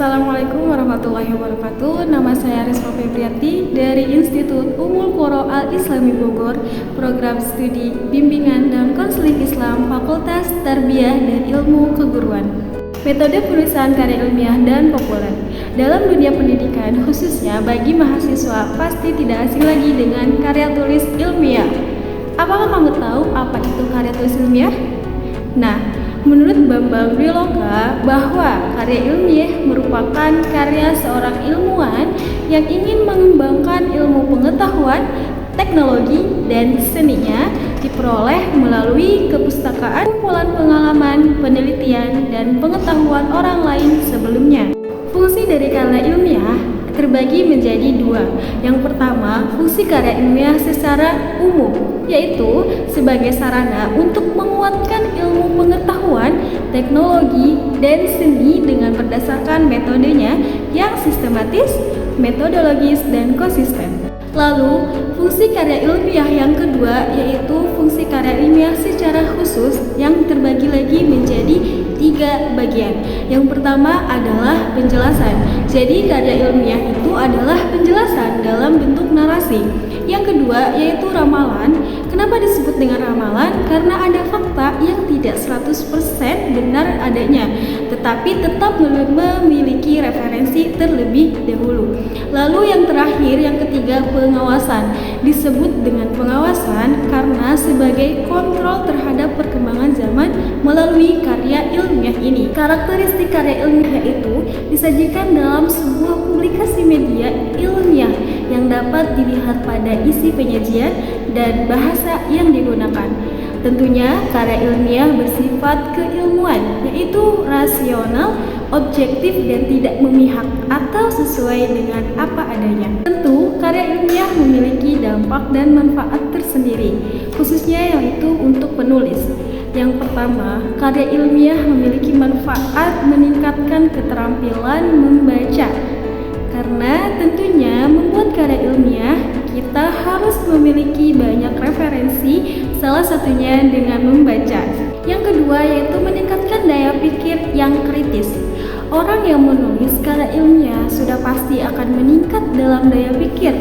Assalamualaikum warahmatullahi wabarakatuh. Nama saya Risma Febriati dari Institut Ummul Qura Al-Islami Bogor, Program Studi Bimbingan dan Konseling Islam Fakultas Tarbiyah dan Ilmu Keguruan. Metode penulisan karya ilmiah dan populer. Dalam dunia pendidikan, khususnya bagi mahasiswa, pasti tidak asing lagi dengan karya tulis ilmiah. Apakah kamu tahu apa itu karya tulis ilmiah? Nah, menurut Bambang Dwiloka bahwa karya ilmiah merupakan karya seorang ilmuwan yang ingin mengembangkan ilmu pengetahuan, teknologi, dan seninya diperoleh melalui kepustakaan, kumpulan pengalaman, penelitian, dan pengetahuan orang lain sebelumnya. Fungsi dari karya ilmiah terbagi menjadi dua. Yang pertama, fungsi karya ilmiah secara umum, yaitu sebagai sarana untuk menguatkan ilmu pengetahuan, teknologi, dan seni dengan berdasarkan metodenya yang sistematis, metodologis, dan konsisten. Lalu, fungsi karya ilmiah yang kedua yaitu fungsi karya ilmiah secara khusus yang terbagi lagi menjadi 3 bagian. Yang pertama adalah penjelasan. Jadi karya ilmiah itu adalah penjelasan dalam bentuk narasi. Yang kedua yaitu ramalan. Kenapa disebut dengan ramalan? Karena ada fakta yang tidak 100% benar adanya, tetapi tetap memiliki referensi terlebih dahulu. Lalu yang terakhir, yang ketiga, pengawasan. Disebut dengan pengawasan karena sebagai kontrol terhadap perkembangan zaman melalui karya ilmiah ini. Karakteristik karya ilmiah itu disajikan dalam sebuah publikasi media ilmiah yang dapat dilihat pada isi penyajian dan bahasa yang digunakan. Tentunya karya ilmiah bersifat keilmuan, yaitu rasional, objektif, dan tidak memihak atau sesuai dengan apa adanya. Tentu, karya ilmiah memiliki dampak dan manfaat tersendiri, khususnya yaitu untuk penulis. Yang pertama, karya ilmiah memiliki manfaat meningkatkan keterampilan membaca. Karena tentunya membuat karya ilmiah, kita harus memiliki banyak referensi, salah satunya dengan membaca. Yang kedua yaitu meningkatkan daya pikir yang kritis. Orang yang menulis karya ilmiah sudah pasti akan meningkat dalam daya pikir.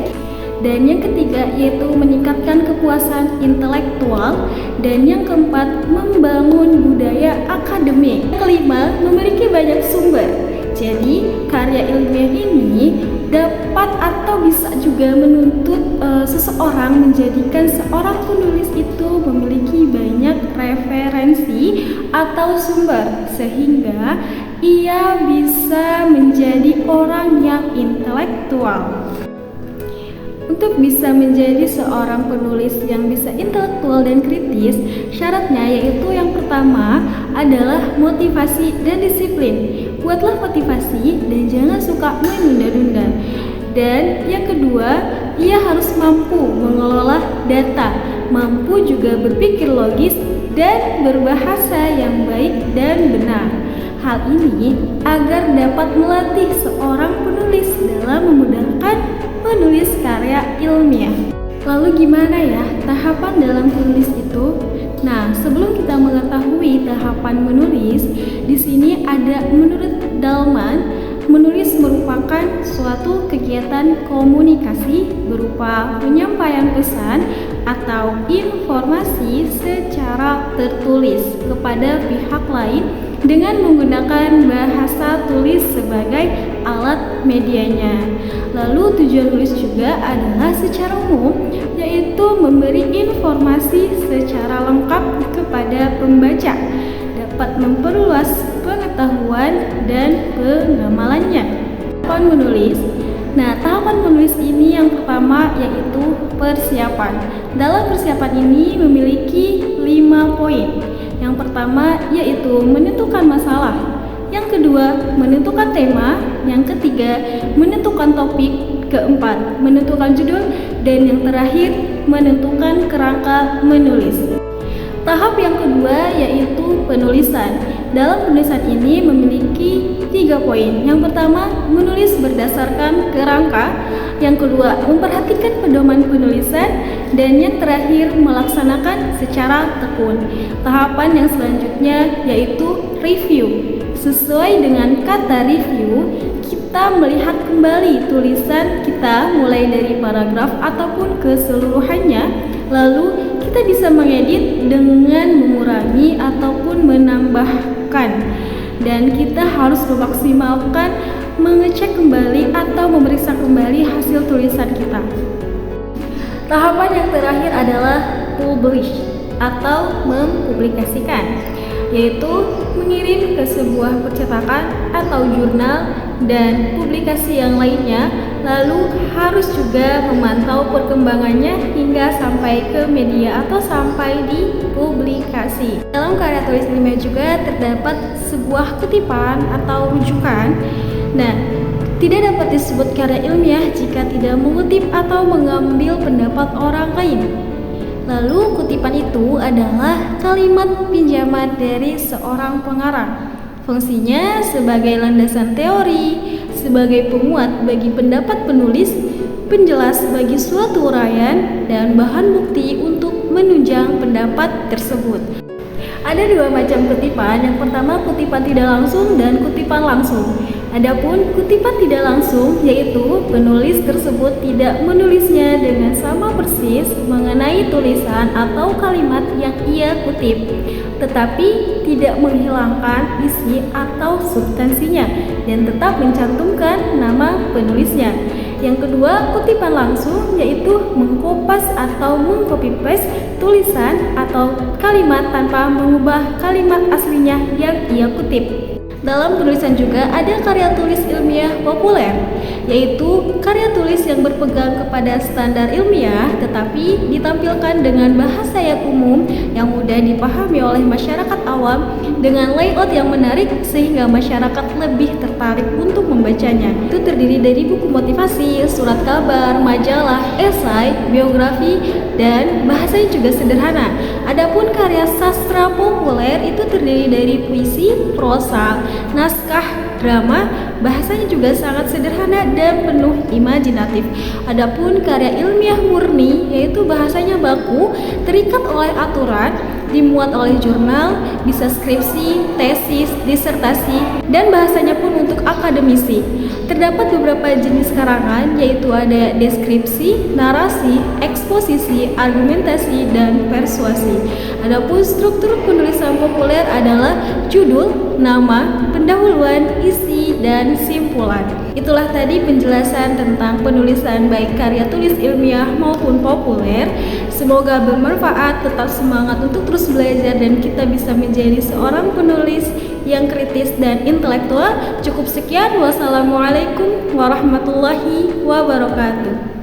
Dan yang ketiga yaitu meningkatkan kepuasan intelektual. Dan yang keempat, membangun budaya akademik. Yang kelima, memiliki banyak sumber. Jadi karya ilmiah ini dapat atau bisa juga menuntut seseorang menjadikan seorang penulis itu memiliki banyak referensi atau sumber, sehingga ia bisa menjadi orang yang intelektual. Untuk bisa menjadi seorang penulis yang bisa intelektual dan kritis, syaratnya yaitu yang pertama adalah motivasi dan disiplin. Buatlah motivasi dan jangan suka menunda-nunda. Dan yang kedua, ia harus mampu mengelola data, mampu juga berpikir logis dan berbahasa yang baik dan benar. Hal ini agar dapat melatih seorang penulis dalam memudahkan menulis karya ilmiah. Lalu gimana ya tahapan dalam menulis itu? Nah, sebelum kita mengetahui tahapan menulis, di sini ada menurut Dahlman, menulis merupakan suatu kegiatan komunikasi berupa penyampaian pesan atau informasi secara tertulis kepada pihak lain dengan menggunakan bahasa tulis sebagai alat medianya. Lalu tujuan menulis juga adalah secara umum, yaitu memberi informasi secara lengkap kepada pembaca, dapat memperluas pengetahuan dan pengamalannya. Tahapan menulis. Nah, tahapan menulis ini yang pertama yaitu persiapan. Dalam persiapan ini memiliki 5 poin. Yang pertama yaitu menentukan masalah. Yang kedua, menentukan tema. Yang ketiga, menentukan topik. Keempat, menentukan judul. Dan yang terakhir, menentukan kerangka menulis. Tahap yang kedua yaitu penulisan. Dalam penulisan ini memiliki 3 poin. Yang pertama, menulis berdasarkan kerangka. Yang kedua, memperhatikan pedoman penulisan. Dan yang terakhir, melaksanakan secara tekun. Tahapan yang selanjutnya yaitu review. Sesuai dengan kata review, kita melihat kembali tulisan kita mulai dari paragraf ataupun keseluruhannya, lalu kita bisa mengedit dengan mengurangi ataupun menambahkan, dan kita harus memaksimalkan mengecek kembali atau memeriksa kembali hasil tulisan kita. Tahapan yang terakhir adalah publish atau mempublikasikan, yaitu mengirim ke sebuah percetakan atau jurnal dan publikasi yang lainnya, lalu harus juga memantau perkembangannya hingga sampai ke media atau sampai di publikasi. Dalam karya tulis ilmiah juga terdapat sebuah kutipan atau rujukan. Nah, tidak dapat disebut karya ilmiah jika tidak mengutip atau mengambil pendapat orang lain. Lalu kutipan itu adalah kalimat pinjaman dari seorang pengarang. Fungsinya sebagai landasan teori, sebagai penguat bagi pendapat penulis, penjelas bagi suatu uraian, dan bahan bukti untuk menunjang pendapat tersebut. Ada dua macam kutipan, yang pertama kutipan tidak langsung dan kutipan langsung. Adapun kutipan tidak langsung yaitu penulis tersebut tidak menulisnya dengan sama persis mengenai tulisan atau kalimat yang ia kutip, tetapi tidak menghilangkan isi atau substansinya dan tetap mencantumkan nama penulisnya. Yang kedua, kutipan langsung yaitu mengkopas atau mengcopy-paste tulisan atau kalimat tanpa mengubah kalimat aslinya yang ia kutip. Dalam penulisan juga ada karya tulis ilmiah populer, yaitu karya tulis yang berpegang kepada standar ilmiah tetapi ditampilkan dengan bahasa yang umum yang mudah dipahami oleh masyarakat awam dengan layout yang menarik sehingga masyarakat lebih tertarik untuk membacanya. Itu terdiri dari buku motivasi, surat kabar, majalah, esai, biografi, dan bahasanya juga sederhana. Adapun karya sastra populer itu terdiri dari puisi, prosa, naskah, drama, bahasanya juga sangat sederhana dan penuh imajinatif. Adapun karya ilmiah murni yaitu bahasanya baku, terikat oleh aturan, dimuat oleh jurnal, bisa skripsi, tesis, disertasi, dan bahasanya pun untuk akademisi. Terdapat beberapa jenis karangan yaitu ada deskripsi, narasi, eksposisi, argumentasi, dan persuasi. Adapun struktur penulisan populer adalah judul, nama, pendahuluan, isi, dan simpulan. Itulah tadi penjelasan tentang penulisan baik karya tulis ilmiah maupun populer. Semoga bermanfaat, tetap semangat untuk terus belajar dan kita bisa menjadi seorang penulis yang kritis dan intelektual. Cukup sekian, wassalamualaikum warahmatullahi wabarakatuh.